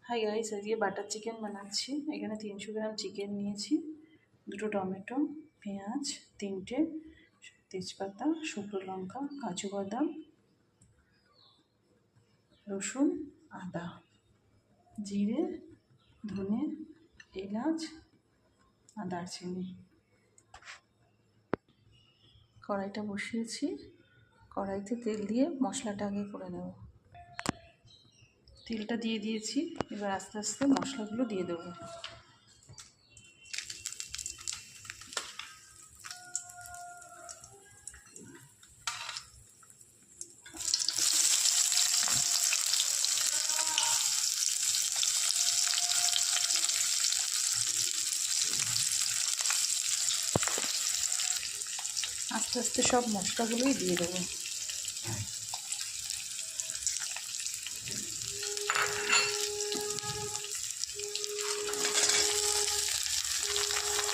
Hi guys, আজকে butter chicken বানাচ্ছি। এখানে 300 গ্রাম চিকেন নিয়েছি, দুটো টমেটো, পেঁয়াজ তিনটে, তেজপাতা, শুকনো লঙ্কা, কাজু বাদাম, রসুন, আদা, জিরে, ধনে, এলাচ আর দারচিনি। কড়াইটা বসিয়েছি, কড়াইতে তেল দিয়ে মশলাটা আগে করে নেব। তেলটা দিয়ে দিয়েছি, এবার আস্তে আস্তে মশলাগুলো দিয়ে দেবো। আস্তে আস্তে সব মশলাগুলোই দিয়ে দেবো।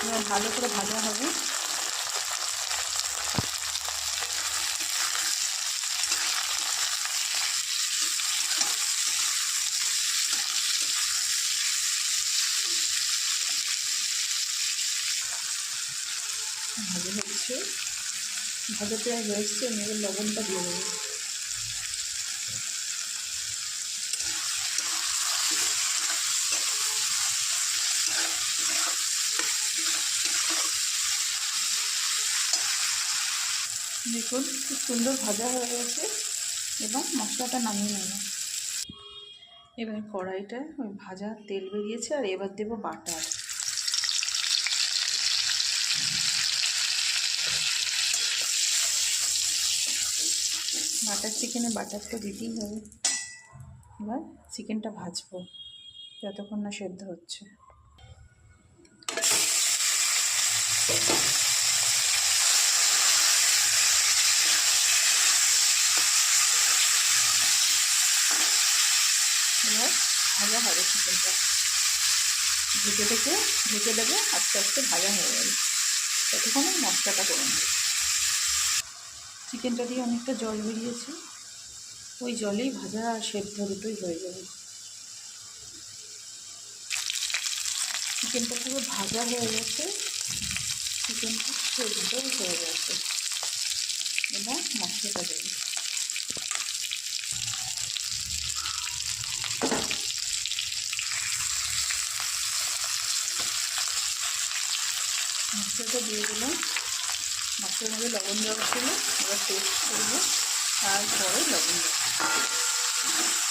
এবার ভালো করে ভাজা হবে। ভালো হচ্ছে, ভালো প্রায় হয়েছে। আমি এবার লবণটা দিয়ে দেবো। দেখুন খুব সুন্দর ভাজা হয়ে গেছে। এবং মশলাটা নামিয়ে নেব। এবার কড়াইটায় ওই ভাজা তেল বেরিয়েছে, আর এবার দেবো বাটার। বাটার চিকেনে বাটার তো দিতেই হবে। এবার চিকেনটা ভাজবো যতক্ষণ না সেদ্ধ হচ্ছে। এবার ভাজা হবে চিকেনটা, ঢেকে দেবো। আস্তে আস্তে ভাজা হয়ে যাবে, ততক্ষণে মশলাটা করে নেব। চিকেনটা দিয়ে অনেকটা জল বেরিয়েছে, ওই জলেই ভাজা আর সেদ্ধ দুটোই হয়ে যাবে। চিকেনটা পুরো ভাজা হয়ে গেছে, চিকেনটা সেদ্ধ হয়ে গেছে। এবার মশলাটা দেবো। মশলাটা দিয়ে দিলাম। মশলার মধ্যে লবণ দেওয়া ছিল, এবার টেস্ট করবো, তারপরে লবণ দেবো।